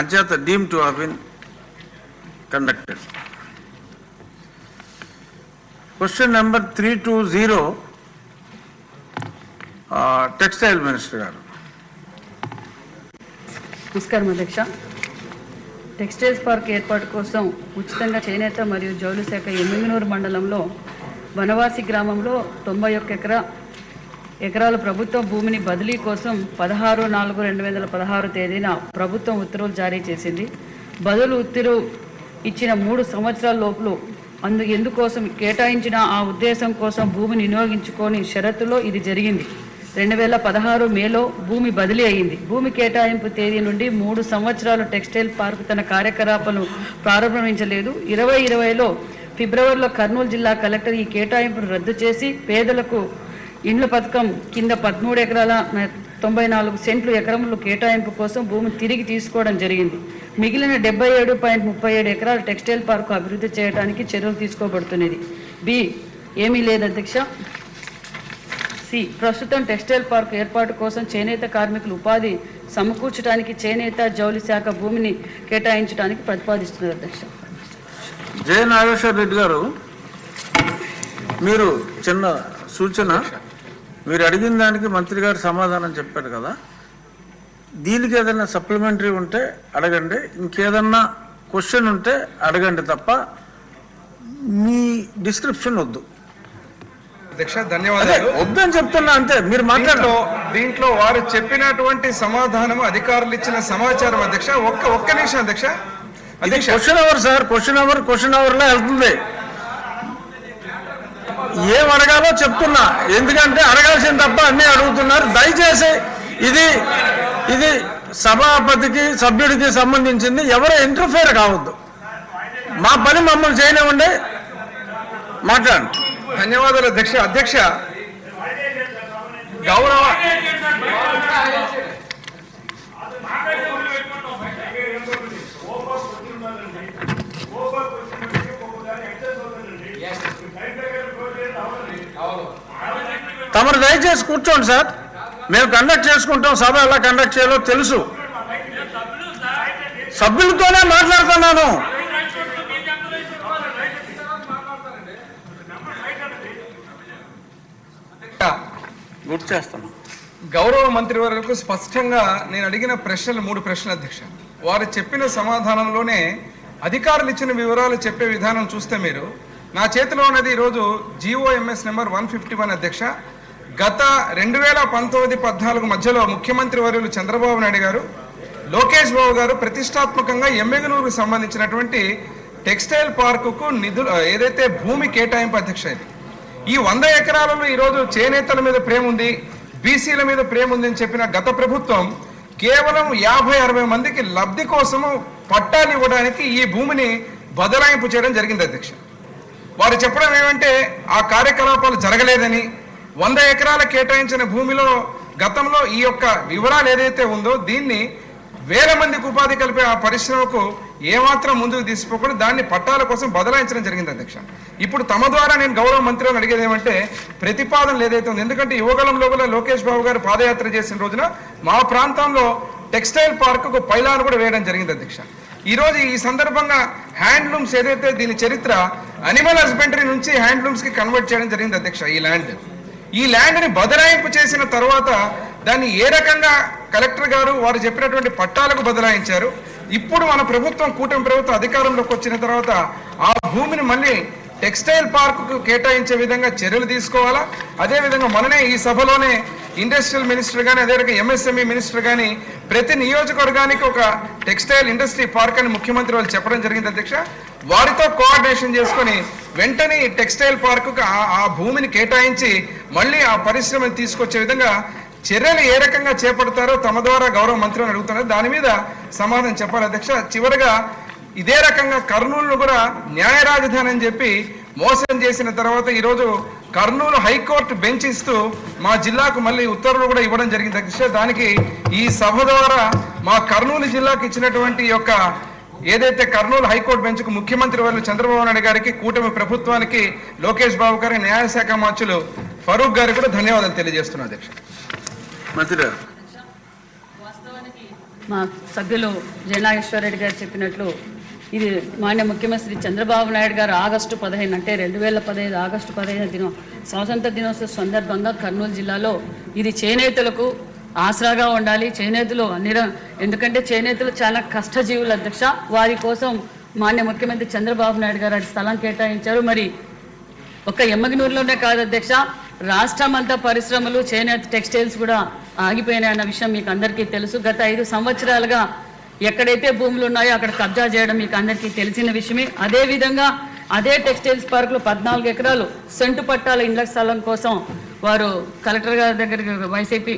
Anjata deemed to have been conducted. Question number 320, Textile Minister garu. నమస్కారం అధ్యక్ష. Textiles park ఏర్పాటు కోసం ఉచితంగా చేనేత మరియు జౌళి శాఖ ఎమ్మిగనూరు మండలంలో వనవాసి గ్రామంలో 91 ఎకరాల ప్రభుత్వ భూమిని బదిలీ కోసం 16/4/2016 తేదీన ప్రభుత్వం ఉత్తర్వులు జారీ చేసింది. బదులు ఉత్తర్వు ఇచ్చిన 3 సంవత్సరాల లోపల ఎందుకోసం కేటాయించిన ఆ ఉద్దేశం కోసం భూమిని వినియోగించుకొని షరతులో ఇది జరిగింది. 2016 మేలో భూమి బదిలీ అయింది. భూమి కేటాయింపు తేదీ నుండి 3 సంవత్సరాలు టెక్స్టైల్ పార్క్ తన కార్యకలాపాలను ప్రారంభించలేదు. 2020లో ఫిబ్రవరిలో కర్నూలు జిల్లా కలెక్టర్ ఈ కేటాయింపును రద్దు చేసి పేదలకు ఇండ్ల పథకం కింద 13 ఎకరాల 94 సెంట్లు ఎకరములు కేటాయింపు కోసం భూమిని తిరిగి తీసుకోవడం జరిగింది. మిగిలిన 77.37 ఎకరాల టెక్స్టైల్ పార్కు అభివృద్ధి చేయడానికి చర్యలు తీసుకోబడుతున్నది. బి ఏమీ లేదు అధ్యక్ష. సి ప్రస్తుతం టెక్స్టైల్ పార్క్ ఏర్పాటు కోసం చేనేత కార్మికులు ఉపాధి సమకూర్చడానికి చేనేత జౌలి శాఖ భూమిని కేటాయించడానికి ప్రతిపాదిస్తున్నారు అధ్యక్ష. జయ నాగేశ్వర రెడ్డి గారు, మీరు చిన్న సూచన, మీరు అడిగిన దానికి మంత్రి గారు సమాధానం చెప్పారు కదా, దీనికి ఏదైనా సప్లిమెంటరీ ఉంటే అడగండి, ఇంకేదన్నా క్వశ్చన్ ఉంటే అడగండి తప్ప మీ డిస్క్రిప్షన్ వద్దు. అధ్యక్ష ధన్యవాదాలు. వద్దని చెప్తున్నా అంతే. మీరు మాట్లాడటం దీంట్లో వారు చెప్పినటువంటి సమాధానం అధికారులు ఇచ్చిన సమాచారం అధ్యక్ష. ఒక్క నిమిషం అధ్యక్ష. Question hour sir, question hour లో వెళ్తుంది. ఏం అడగాలో చెప్తున్నా, ఎందుకంటే అడగాల్సింది తప్ప అన్నీ అడుగుతున్నారు. దయచేసి ఇది సభాపతికి సభ్యుడికి సంబంధించింది, ఎవరు ఇంటర్ఫేర్ కావద్దు. మా పని మమ్మల్ని చేయనివ్వండి, మాట్లాడండి. ధన్యవాదాలు అధ్యక్ష. అధ్యక్ష గౌరవ తమరు దయచేసి కూర్చోండి సార్, మేము కండక్ట్ చేసుకుంటాం. సభ ఎలా కండక్ట్ చేయాలో తెలుసు. సభ్యులతోనే మాట్లాడుతున్నాను. గుర్తు చేస్తాను. గౌరవ మంత్రివర్యులకు స్పష్టంగా నేను అడిగిన ప్రశ్నలు 3 ప్రశ్నలు అధ్యక్ష. వారు చెప్పిన సమాధానంలోనే అధికారులు ఇచ్చిన వివరాలు చెప్పే విధానం చూస్తే మీరు, నా చేతిలో ఉన్నది ఈరోజు GOMS నెంబర్ 151 అధ్యక్ష. గత 2019-14 మధ్యలో ముఖ్యమంత్రి వర్యులు చంద్రబాబు నాయుడు గారు, లోకేష్ బాబు గారు ప్రతిష్టాత్మకంగా ఎమ్మిగనూరుకు సంబంధించినటువంటి టెక్స్టైల్ పార్కుకు నిధులు ఏదైతే భూమి కేటాయింపు అధ్యక్ష, ఈ 100 ఎకరాలలో ఈరోజు చేనేతల మీద ప్రేమ ఉంది, బీసీల మీద ప్రేమ ఉంది అని చెప్పిన గత ప్రభుత్వం కేవలం 50-60 మందికి లబ్ధి కోసము పట్టాలు ఇవ్వడానికి ఈ భూమిని బదలాయింపు చేయడం జరిగింది అధ్యక్ష. వారు చెప్పడం ఏమంటే ఆ కార్యకలాపాలు జరగలేదని, 100 ఎకరాల కేటాయించిన భూమిలో గతంలో ఈ యొక్క వివరాలు ఏదైతే ఉందో దీన్ని వేల మందికి ఉపాధి కలిపే ఆ పరిశ్రమకు ఏమాత్రం ముందుకు తీసుకోకుండా దాన్ని పట్టాల కోసం బదలాయించడం జరిగింది అధ్యక్ష. ఇప్పుడు తమ ద్వారా నేను గౌరవ మంత్రులను అడిగేది ఏమంటే, ప్రతిపాదనలు ఏదైతే ఉంది, ఎందుకంటే యువగలం లోపల లోకేష్ బాబు గారు పాదయాత్ర చేసిన రోజున మా ప్రాంతంలో టెక్స్టైల్ పార్కుకు పైలాను కూడా వేయడం జరిగింది అధ్యక్ష. ఈరోజు ఈ సందర్భంగా హ్యాండ్లూమ్స్ ఏదైతే దీని చరిత్ర అనిమల్ హస్బెండరీ నుంచి హ్యాండ్లూమ్స్కి కన్వర్ట్ చేయడం జరిగింది అధ్యక్ష. ఈ ల్యాండ్ని బదలాయింపు చేసిన తర్వాత దాన్ని ఏ రకంగా కలెక్టర్ గారు వారు చెప్పినటువంటి పట్టాలకు బదలాయించారు. ఇప్పుడు మన ప్రభుత్వం, కూటమి ప్రభుత్వం అధికారంలోకి వచ్చిన తర్వాత ఆ భూమిని మళ్ళీ టెక్స్టైల్ పార్కుకు కేటాయించే విధంగా చర్యలు తీసుకోవాలా. అదేవిధంగా మననే ఈ సభలోనే ఇండస్ట్రియల్ మినిస్టర్ కానీ, అదేవిధంగా MSME మినిస్టర్ కానీ ప్రతి నియోజకవర్గానికి ఒక టెక్స్టైల్ ఇండస్ట్రీ పార్క్ అని ముఖ్యమంత్రి వాళ్ళు చెప్పడం జరిగింది అధ్యక్ష. వారితో కోఆర్డినేషన్ చేసుకొని వెంటనే టెక్స్టైల్ పార్కుకు ఆ భూమిని కేటాయించి మళ్ళీ ఆ పరిశ్రమను తీసుకొచ్చే విధంగా చర్యలు ఏ రకంగా చేపడతారో తమ ద్వారా గౌరవ మంత్రులను అడుగుతున్నారు. దాని మీద సమాధానం చెప్పాలి అధ్యక్ష. చివరిగా ఇదే రకంగా కర్నూలును కూడా న్యాయ రాజధాని అని చెప్పి మోసం చేసిన తర్వాత ఈరోజు కర్నూలు హైకోర్టు బెంచ్ ఇస్తూ మా జిల్లాకు మళ్ళీ ఉత్తర్వులు కూడా ఇవ్వడం జరిగింది అధ్యక్ష. దానికి ఈ సభ ద్వారా మా కర్నూలు జిల్లాకు ఇచ్చినటువంటి యొక్క ఏదైతే కర్నూలు హైకోర్టు బెంచ్కు ముఖ్యమంత్రి వర్యులు చంద్రబాబు నాయుడు గారికి, కూటమి ప్రభుత్వానికి, లోకేష్ బాబు గారి, న్యాయశాఖ మంత్రులు ఫరూక్ గారికి కూడా ధన్యవాదాలు తెలియజేస్తున్నాను అధ్యక్ష. మంత్రి మా సభ్యులు జయనాగేశ్వరరెడ్డి గారు చెప్పినట్లు ఇది మాన్య ముఖ్యమంత్రి చంద్రబాబు నాయుడు గారు ఆగస్టు 15 అంటే 2015 ఆగస్టు 15 స్వాతంత్ర దినోత్సవ సందర్భంగా కర్నూలు జిల్లాలో ఇది చేనేతలకు ఆసరాగా ఉండాలి. చేనేతలు ఎందుకంటే చేనేతలు చాలా కష్టజీవులు అధ్యక్ష. వారి కోసం మాన్య ముఖ్యమంత్రి చంద్రబాబు నాయుడు గారు అది స్థలం కేటాయించారు. మరి ఒక్క ఎమ్మగినూరులోనే కాదు అధ్యక్ష, రాష్ట్రం అంతా పరిశ్రమలు చేనేత టెక్స్టైల్స్ కూడా ఆగిపోయినాయన్న విషయం మీకు అందరికీ తెలుసు. గత 5 సంవత్సరాలుగా ఎక్కడైతే భూములు ఉన్నాయో అక్కడ కబ్జా చేయడం మీకు అందరికీ తెలిసిన విషయమే. అదేవిధంగా అదే టెక్స్టైల్స్ పార్కులో 14 ఎకరాలు సెంటు పట్టాల ఇండ్ల స్థలం కోసం వారు కలెక్టర్ గారి దగ్గరికి వైసీపీ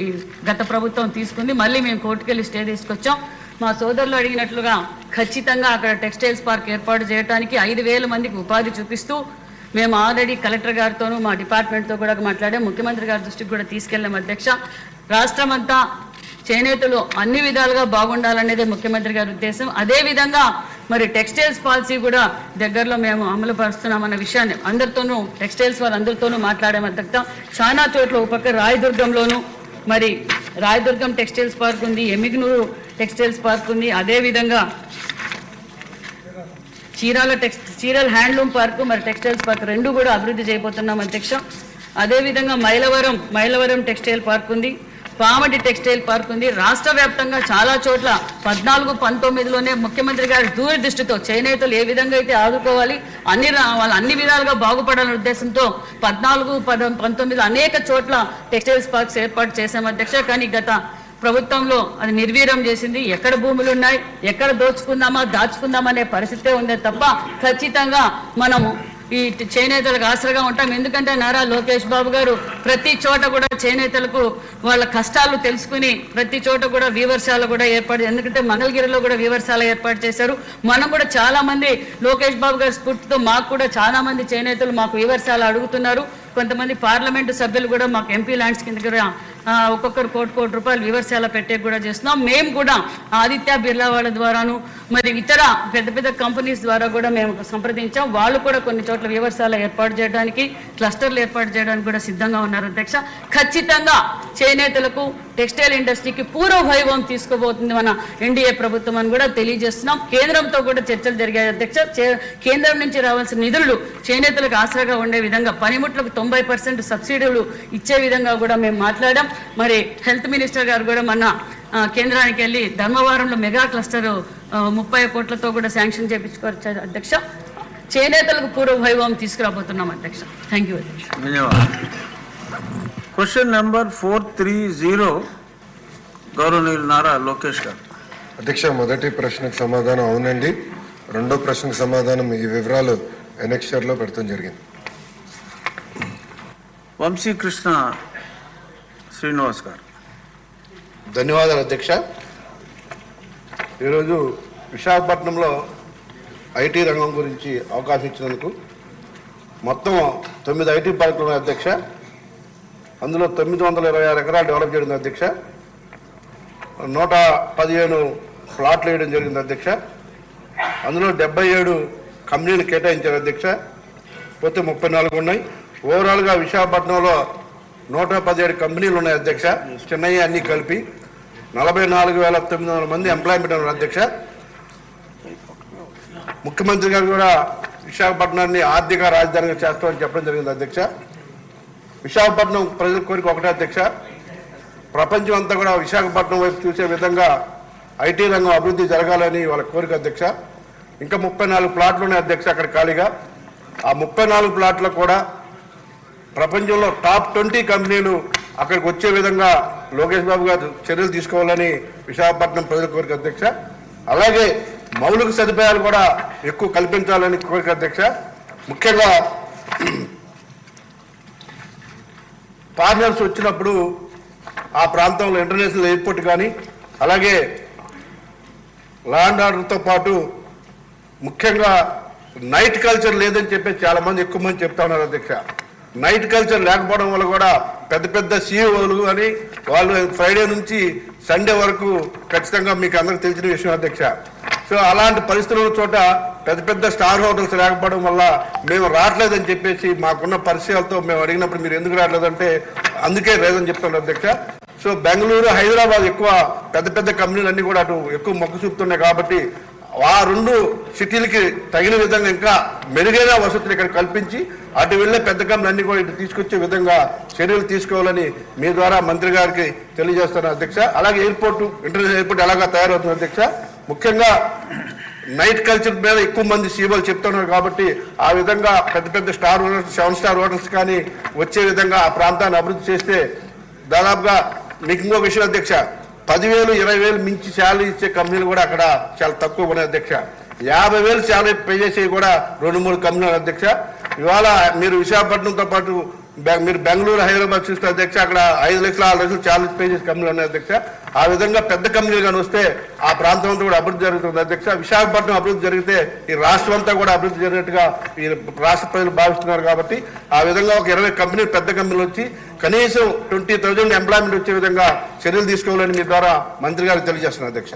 గత ప్రభుత్వం తీసుకుంది. మళ్ళీ మేము కోర్టుకెళ్ళి స్టే తీసుకొచ్చాం. మా సోదరులు అడిగినట్లుగా ఖచ్చితంగా అక్కడ టెక్స్టైల్స్ పార్క్ ఏర్పాటు చేయడానికి 5,000 మందికి ఉపాధి చూపిస్తూ మేము ఆల్రెడీ కలెక్టర్ గారితోనూ మా డిపార్ట్మెంట్తో కూడా మాట్లాడాం. ముఖ్యమంత్రి గారి దృష్టికి కూడా తీసుకెళ్ళాం అధ్యక్ష. రాష్ట్రం అంతా చేనేతలు అన్ని విధాలుగా బాగుండాలనేదే ముఖ్యమంత్రి గారి ఉద్దేశం. అదేవిధంగా మరి టెక్స్టైల్స్ పాలసీ కూడా దగ్గరలో మేము అమలు పరుస్తున్నామన్న విషయాన్ని అందరితోనూ టెక్స్టైల్స్ వాళ్ళందరితోనూ మాట్లాడాం అధ్యక్ష. చాలా చోట్ల ఒక పక్క రాయదుర్గంలోనూ మరి రాయదుర్గం టెక్స్టైల్స్ పార్క్ ఉంది, ఎమ్మిగనూరు టెక్స్టైల్స్ పార్క్ ఉంది, అదేవిధంగా చీరాల హ్యాండ్లూమ్ పార్క్ మరి టెక్స్టైల్స్ పార్క్ 2 కూడా అభివృద్ధి చేయబోతున్నాం అధ్యక్ష. అదేవిధంగా మైలవరం టెక్స్టైల్ పార్క్ ఉంది, పామటి టెక్స్టైల్ పార్క్ ఉంది. రాష్ట్ర వ్యాప్తంగా చాలా చోట్ల 14, 19లోనే ముఖ్యమంత్రి గారి దూరదృష్టితో చేనేతలు ఏ విధంగా అయితే ఆదుకోవాలి వాళ్ళు అన్ని విధాలుగా బాగుపడాలనే ఉద్దేశంతో 14, 19 అనేక చోట్ల టెక్స్టైల్స్ పార్క్స్ ఏర్పాటు చేశాం అధ్యక్ష. కానీ గత ప్రభుత్వంలో అది నిర్వీర్యం చేసింది. ఎక్కడ భూములు ఉన్నాయి, ఎక్కడ దాచుకుందామనే పరిస్థితే ఉందే తప్ప ఖచ్చితంగా మనము ఈ చేనేతలకు ఆసరగా ఉంటాం. ఎందుకంటే నారా లోకేష్ బాబు గారు ప్రతి చోట కూడా చేనేతలకు వాళ్ళ కష్టాలు తెలుసుకుని ప్రతి చోట కూడా వీవర్శాల కూడా ఏర్పాటు, ఎందుకంటే మంగళగిరిలో కూడా వీవర్శాల ఏర్పాటు చేశారు. మనం కూడా చాలా మంది లోకేష్ బాబు గారి స్ఫూర్తితో మాకు కూడా చాలా మంది చేనేతలు మాకు వీవర్శాల అడుగుతున్నారు. కొంతమంది పార్లమెంటు సభ్యులు కూడా మాకు ఎంపీ ల్యాండ్స్ కింద ఒక్కొక్కరు కోటి రూపాయలు వివర్శాల పెట్టే కూడా చేస్తున్నాం. మేము కూడా ఆదిత్య బిర్లా వాళ్ళ ద్వారాను మరి ఇతర పెద్ద కంపెనీస్ ద్వారా కూడా మేము సంప్రదించాం. వాళ్ళు కూడా కొన్ని చోట్ల వివర్శాల ఏర్పాటు చేయడానికి, క్లస్టర్లు ఏర్పాటు చేయడానికి కూడా సిద్ధంగా ఉన్నారు అధ్యక్ష. ఖచ్చితంగా చేనేతలకు టెక్స్టైల్ ఇండస్ట్రీకి పూర్వ వైభవం తీసుకోబోతుంది మన ఎన్డీఏ ప్రభుత్వం అని కూడా తెలియజేస్తున్నాం. కేంద్రంతో కూడా చర్చలు జరిగాయి అధ్యక్ష. కేంద్రం నుంచి రావాల్సిన నిధులు చేనేతలకు ఆసరాగా ఉండే విధంగా పనిముట్లకు 90% సబ్సిడీలు ఇచ్చే విధంగా కూడా మేము మాట్లాడాం. మరి హెల్త్ మినిస్టర్ గారు కూడా మొన్న కేంద్రానికి వెళ్ళి ధర్మవరంలో మెగా క్లస్టర్ 30 కోట్లతో కూడా శాంక్షన్ చేయించుకోవచ్చు అధ్యక్ష. చేనేతలకు పూర్వ వైభవం తీసుకురాబోతున్నాం అధ్యక్ష. థ్యాంక్ యూ అధ్యక్ష. ధన్యవాదాలు. క్వశ్చన్ నెంబర్ 430 గౌరవనీయులు నారా లోకేష్ గారు. అధ్యక్ష, మొదటి ప్రశ్నకు సమాధానం అవునండి. రెండో ప్రశ్నకు సమాధానం ఈ వివరాలు ఎనెక్స్చర్లో పెడతాం జరిగింది. వంశీకృష్ణ శ్రీనివాస్ గారు. ధన్యవాదాలు అధ్యక్ష. ఈరోజు విశాఖపట్నంలో ఐటీ రంగం గురించి అవకాశం ఇచ్చినందుకు మొత్తం 9 ఐటీ పార్కులు ఉన్నాయి అధ్యక్ష. అందులో 926 ఎకరాలు డెవలప్ చేయడం అధ్యక్ష. 115 ప్లాట్లు వేయడం జరిగింది అధ్యక్ష. అందులో 77 కంపెనీలు కేటాయించారు అధ్యక్ష. పోతే 34 ఉన్నాయి. ఓవరాల్గా విశాఖపట్నంలో 117 కంపెనీలు ఉన్నాయి అధ్యక్ష. చిన్నవి అన్నీ కలిపి 44,900 మంది ఎంప్లాయ్మెంట్ ఉన్నారు అధ్యక్ష. ముఖ్యమంత్రి గారు కూడా విశాఖపట్నాన్ని ఆర్థిక రాజధానిగా చేస్తామని చెప్పడం జరిగింది అధ్యక్ష. విశాఖపట్నం ప్రజల కోరిక ఒకటే అధ్యక్ష, ప్రపంచం అంతా కూడా విశాఖపట్నం వైపు చూసే విధంగా ఐటీ రంగం అభివృద్ధి జరగాలని వాళ్ళ కోరిక అధ్యక్ష. ఇంకా 34 ప్లాట్లు ఉన్నాయి అధ్యక్ష అక్కడ ఖాళీగా. ఆ 34 ప్లాట్లు కూడా ప్రపంచంలో టాప్ 20 కంపెనీలు అక్కడికి వచ్చే విధంగా లోకేష్ బాబు గారు చర్యలు తీసుకోవాలని విశాఖపట్నం ప్రజల కోరిక అధ్యక్ష. అలాగే మౌలిక సదుపాయాలు కూడా ఎక్కువ కల్పించాలని కోరిక అధ్యక్ష. ముఖ్యంగా పార్ట్నర్స్ వచ్చినప్పుడు ఆ ప్రాంతంలో ఇంటర్నేషనల్ ఎయిర్పోర్ట్ కానీ అలాగే లా అండ్ ఆర్డర్తో పాటు ముఖ్యంగా నైట్ కల్చర్ లేదని చెప్పి చాలా మంది ఎక్కువ మంది చెప్తా ఉన్నారు అధ్యక్ష. నైట్ కల్చర్ లేకపోవడం వల్ల కూడా పెద్ద సీఈఓలు అని వాళ్ళు ఫ్రైడే నుంచి సండే వరకు ఖచ్చితంగా మీకు అందరికి తెలిసిన విషయం అధ్యక్ష. సో అలాంటి పరిస్థితుల చోట పెద్ద స్టార్ హోటల్స్ లేకపోవడం వల్ల మేము రావట్లేదని చెప్పేసి మాకున్న పరిచయాలతో మేము అడిగినప్పుడు మీరు ఎందుకు రావట్లేదంటే అందుకే లేదని చెప్తున్నారు అధ్యక్ష. సో బెంగళూరు, హైదరాబాద్ ఎక్కువ పెద్ద పెద్ద కంపెనీలు అన్ని కూడా అటు ఎక్కువ మొగ్గు చూపుతున్నాయి కాబట్టి ఆ 2 సిటీలకి తగిన విధంగా ఇంకా మెరుగైన వసతులు ఇక్కడ కల్పించి అటు వెళ్ళే పెద్ద కంపెనీలు అన్ని కూడా ఇటు తీసుకొచ్చే విధంగా చర్యలు తీసుకోవాలని మీ ద్వారా మంత్రి గారికి తెలియజేస్తాను అధ్యక్ష. అలాగే ఎయిర్పోర్టు, ఇంటర్నేషనల్ ఎయిర్పోర్ట్ ఎలాగా తయారవుతుంది అధ్యక్ష. ముఖ్యంగా నైట్ కల్చర్ మీద ఎక్కువ మంది సీఓలు చెప్తున్నారు కాబట్టి ఆ విధంగా పెద్ద పెద్ద స్టార్ హోటల్స్, 7 స్టార్ హోటల్స్ కానీ వచ్చే విధంగా ఆ ప్రాంతాన్ని అభివృద్ధి చేస్తే దాదాపుగా మీకు ఇంకో విషయం అధ్యక్ష, 10,000, 20,000 మించి శాలరీ ఇచ్చే కంపెనీలు కూడా అక్కడ చాలా తక్కువ ఉన్నాయి అధ్యక్ష. 50,000 శాలరీ పే చేసేవి కూడా 2-3 కంపెనీలు అధ్యక్ష. ఇవాళ మీరు విశాఖపట్నంతో పాటు మీరు బెంగళూరు, హైదరాబాద్ చూస్తే అధ్యక్ష అక్కడ 5 లక్షలు, 6 లక్షలు శాలరీ పే చేసే కంపెనీలు ఉన్నాయి అధ్యక్ష. ఆ విధంగా పెద్ద కంపెనీలు కానీ వస్తే ఆ ప్రాంతం అంతా కూడా అభివృద్ధి జరుగుతుంది అధ్యక్ష. విశాఖపట్నం అభివృద్ధి జరిగితే ఈ రాష్ట్రం అంతా కూడా అభివృద్ధి జరిగినట్టుగా ఈ రాష్ట్ర ప్రజలు భావిస్తున్నారు కాబట్టి ఆ విధంగా ఒక 20 కంపెనీలు, పెద్ద కంపెనీలు వచ్చి కనీసం 20,000 ఎంప్లాయ్మెంట్ వచ్చే విధంగా చర్యలు తీసుకోవాలని మీ ద్వారా మంత్రి గారికి తెలియజేస్తున్నారు అధ్యక్ష.